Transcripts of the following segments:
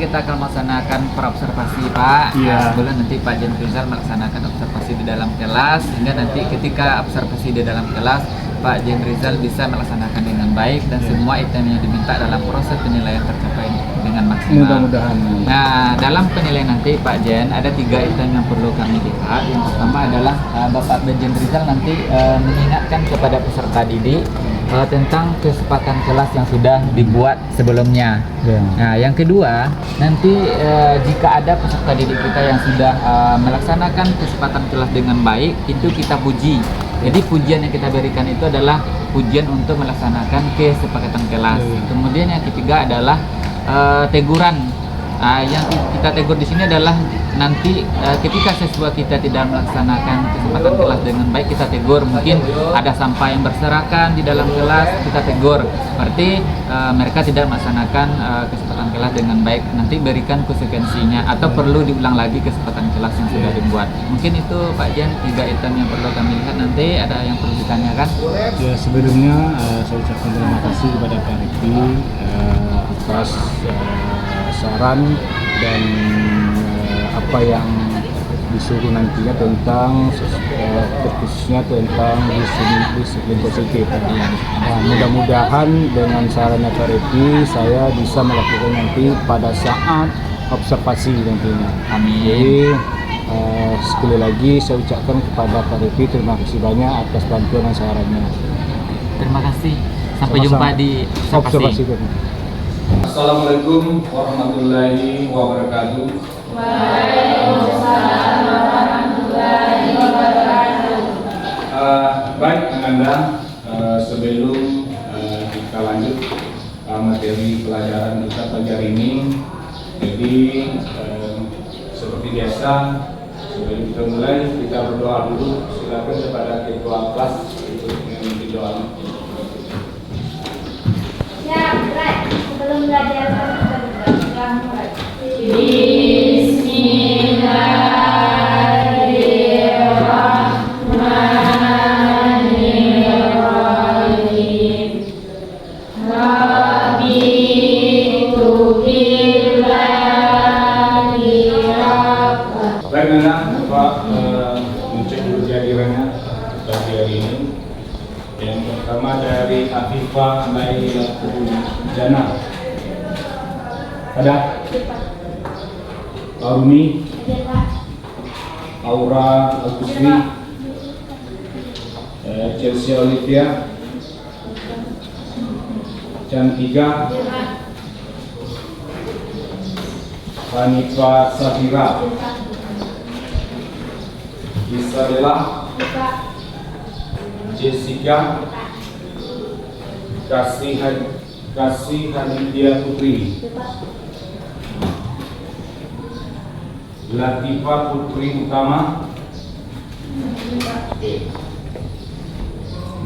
kita akan melaksanakan praobservasi Pak. Sebelum nanti Pak Jen Rizal melaksanakan observasi di dalam kelas, sehingga nanti ketika observasi di dalam kelas Pak Jen Rizal bisa melaksanakan dengan baik dan semua item yang diminta dalam proses penilaian tercapai dengan maksimal. Mudah-mudahan. Nah, dalam penilaian nanti Pak Jen ada 3 item yang perlu kami lihat. Yang pertama adalah Bapak Jen Rizal nanti mengingatkan kepada peserta didik tentang kesepakatan kelas yang sudah dibuat sebelumnya. Nah, yang kedua, nanti jika ada peserta didik kita yang sudah melaksanakan kesepakatan kelas dengan baik, itu kita puji. Jadi pujian yang kita berikan itu adalah pujian untuk melaksanakan kesepakatan kelas. Kemudian yang ketiga adalah teguran. Yang kita tegur di sini adalah nanti ketika siswa kita tidak melaksanakan kesempatan kelas dengan baik, kita tegur. Mungkin ada sampah yang berserakan di dalam kelas, kita tegur. Berarti mereka tidak melaksanakan kesempatan kelas dengan baik. Nanti berikan konsekuensinya atau perlu diulang lagi kesempatan kelas yang sudah dibuat. Mungkin itu Pak Jen 3 item yang perlu kami lihat. Nanti ada yang perlu ditanyakan? Ya, sebelumnya saya ucapkan terima kasih kepada Pak Riki atas saran dan apa yang disuruh nantinya tentang khususnya tentang disiplin positif. Nah, mudah-mudahan dengan sarannya Pak Riki saya bisa melakukan nanti pada saat observasi nantinya. Amin. Jadi sekali lagi saya ucapkan kepada Pak Riki terima kasih banyak atas bantuan dan sarannya. Terima kasih. Sampai Sama-sama. jumpa di observasi. Assalamualaikum warahmatullahi wabarakatuh. Waalaikumsalam warahmatullahi wabarakatuh. Baik Anda, sebelum kita lanjut materi pelajaran kita pagi hari ini, jadi seperti biasa sebelum kita mulai kita berdoa dulu. Silakan kepada ketua kelas untuk memimpin doa. Ya, baik. Sebelum belajar kita berdoa mulai. Bismillahirrahmanirrahim. Raditu billahi rabban. Baik Nana, Bapak mencek dulu kehadirannya pagi hari ini. Yang pertama dari Afifah Lailatul Jannah. Ada? Arumi, Aura Agusri, Chelsea Olivia, Cantika, Hanifa Safira, Isabella, Jessica, Kasih Hanidia Putri, Latifah Putri Utama,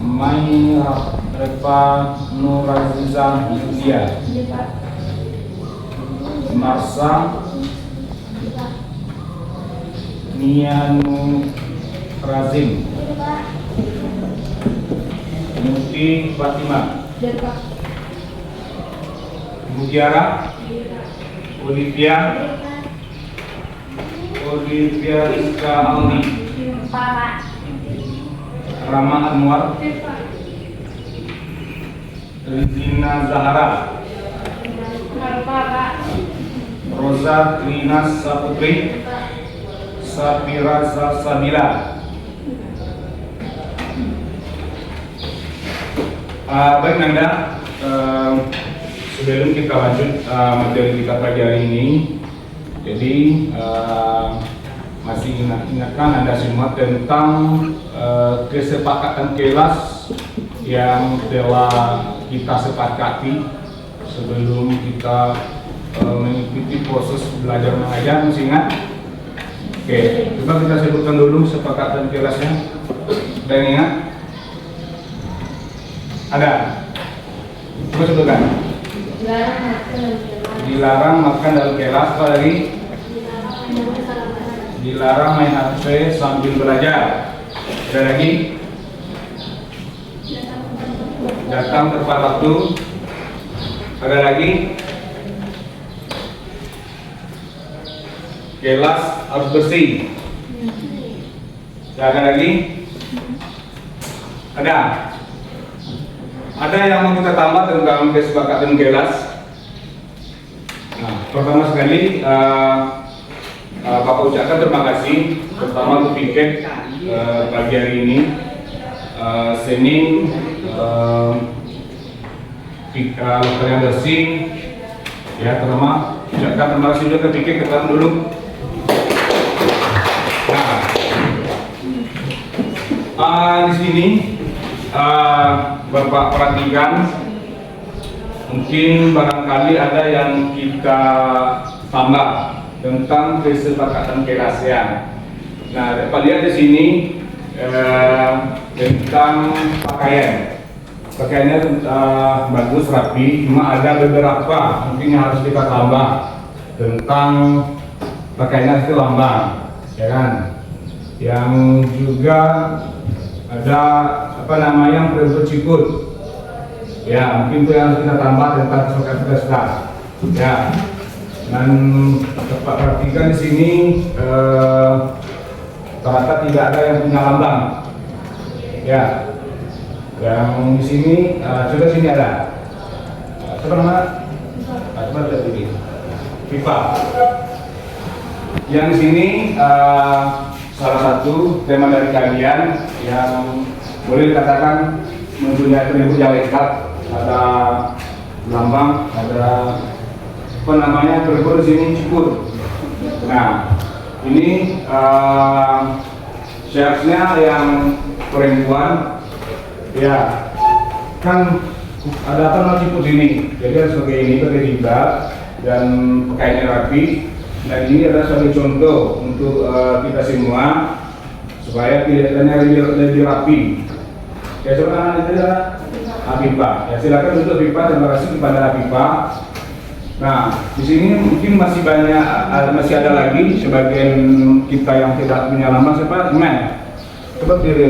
Mai Reva Nuraziza Yulia, Marsa Nianu Razim, Muti Fatima, Mutiara, Olivia Rizka Alni, Rama Anwar, Rizina Zahara, Rosa Trina Saputri, Safira Salsabila. Baik Nanda, sebelum kita lanjut materi kita pagi hari ini, jadi masih ingatkan Anda semua tentang kesepakatan kelas yang telah kita sepakati sebelum kita mengikuti proses belajar mengajar. Masih ingat? Oke, coba kita sebutkan dulu kesepakatan kelasnya. Ada yang ingat? Ada? Coba sebutkan. Dilarang makan dalam kelas. Apa lagi? Dilarang main HP sambil belajar. Ada lagi? Datang tepat waktu. Ada lagi? kelas harus bersih. Ada lagi? Ada yang mau kita tambah tentang kesepakatan kelas? Nah, pertama sekali Bapak ucapkan terima kasih pertama untuk piket pagi hari ini, Senin, lokalnya bersih. Ya, pertama ucapkan terima kasih juga ke piket kita dulu. Di sini Bapak perhatikan, mungkin barangkali ada yang kita tambah tentang kesepakatan kelas ya. Nah, dapat lihat di sini tentang pakaiannya bagus rapi, cuma ada beberapa mungkin yang harus kita tambah tentang pakaiannya itu lambang, ya kan? Yang juga ada yang bercikut, ya mungkin itu yang harus kita tambah tentang kesepakatan kelas ya. Dan Bapak perhatikan di sini ternyata tidak ada yang punya lambang, ya. Yang di sini coba sini ada apa namanya? Coba lihat ini, FIFA. Yang di sini salah satu tema dari kalian yang boleh dikatakan mempunyai atribut yang lengkap, ada lambang, ada berikut di sini cukur. Nah, ini seharusnya yang perempuan, ya kan ada cukur ini, jadi harus pakai ini, pakai jilbab dan pakaiannya rapi. Dan ini adalah sebagai contoh untuk kita semua supaya kelihatannya lebih rapi. Ya, coba itu adalah Afifa. Ya, silakan untuk Afifa. Terima kasih kepada Afifa. Nah, di sini mungkin masih banyak, masih ada lagi sebagian kita yang tidak punya lambang. Siapa? Coba diri.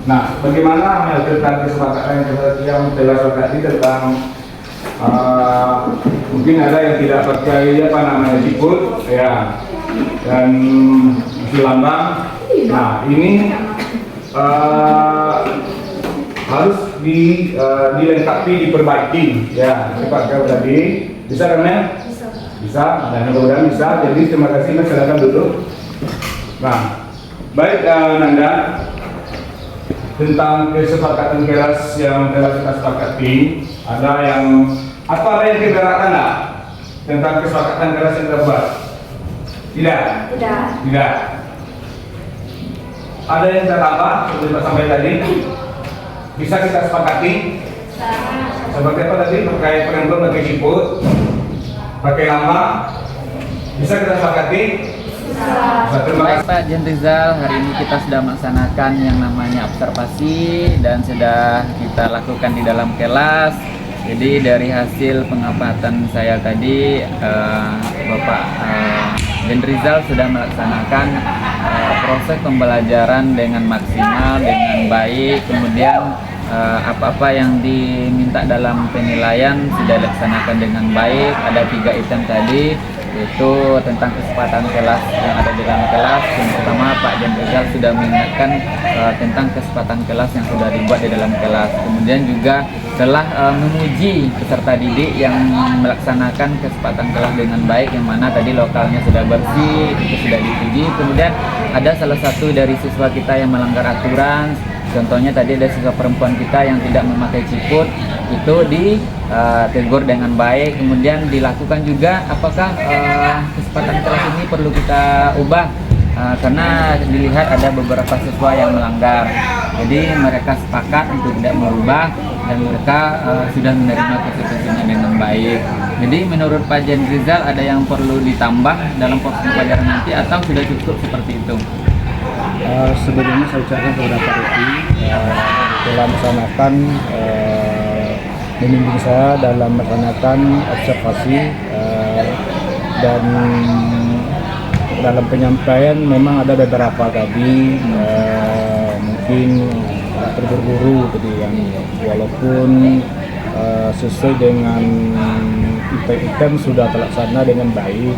Nah, bagaimana tentang kesepakatan yang telah sepakati tentang mungkin ada yang tidak pakai siput, ya, dan masih lambang. Nah, ini harus dilengkapi, diperbaiki, ya. Cepat kau tadi bisa kan, Mel? Bisa, dan mudah-mudahan bisa. Jadi terima kasih, Mas, silakan duduk. Nah, baik, Nanda, tentang kesepakatan kelas yang telah kita sepakati, ada yang keberatan nggak tentang kesepakatan kelas yang terbuat? Tidak. Ada yang kita tambah seperti Pak sampai tadi? Bisa kita sepakati? Seperti apa tadi? Pakai perempuan, pakai siput, pakai lambang. Bisa kita sepakati? Terima kasih. Pak Jen Rizal, hari ini kita sudah melaksanakan yang namanya observasi dan sudah kita lakukan di dalam kelas. Jadi dari hasil pengamatan saya tadi, Bapak Jen Rizal sudah melaksanakan proses pembelajaran dengan maksimal, dengan baik. Kemudian apa-apa yang diminta dalam penilaian sudah dilaksanakan dengan baik. Ada 3 item tadi, yaitu tentang kesempatan kelas yang ada di dalam kelas. Yang pertama, Pak Jen Rizal sudah mengingatkan tentang kesempatan kelas yang sudah dibuat di dalam kelas. Kemudian juga telah memuji peserta didik yang melaksanakan kesempatan kelas dengan baik, yang mana tadi lokalnya sudah bersih, itu sudah dipuji. Kemudian ada salah satu dari siswa kita yang melanggar aturan. Contohnya tadi ada siswa perempuan kita yang tidak memakai ciput, itu ditegur dengan baik. Kemudian dilakukan juga apakah kesempatan kelas ini perlu kita ubah, karena dilihat ada beberapa siswa yang melanggar. Jadi mereka sepakat untuk tidak merubah dan mereka sudah menerima konsekuensinya dengan baik. Jadi menurut Pak Jen Rizal ada yang perlu ditambah dalam proses pelajaran nanti atau sudah cukup seperti itu? Sebelumnya saya ucapkan kepada Pak Reti telah melaksanakan membimbing saya dalam melaksanakan observasi, dan dalam penyampaian memang ada beberapa tadi mungkin terburu-buru tadi yang walaupun sesuai dengan item sudah terlaksana dengan baik,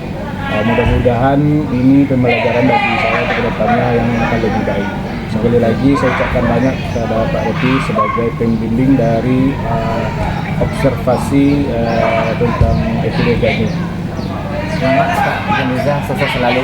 Mudah-mudahan ini pembelajaran bagi saya ke depannya yang akan lebih baik. Sekali lagi saya ucapkan banyak kepada Pak Repi sebagai pembimbing dari observasi tentang epidemi. Selamat Pak Jendrizal, sukses selalu.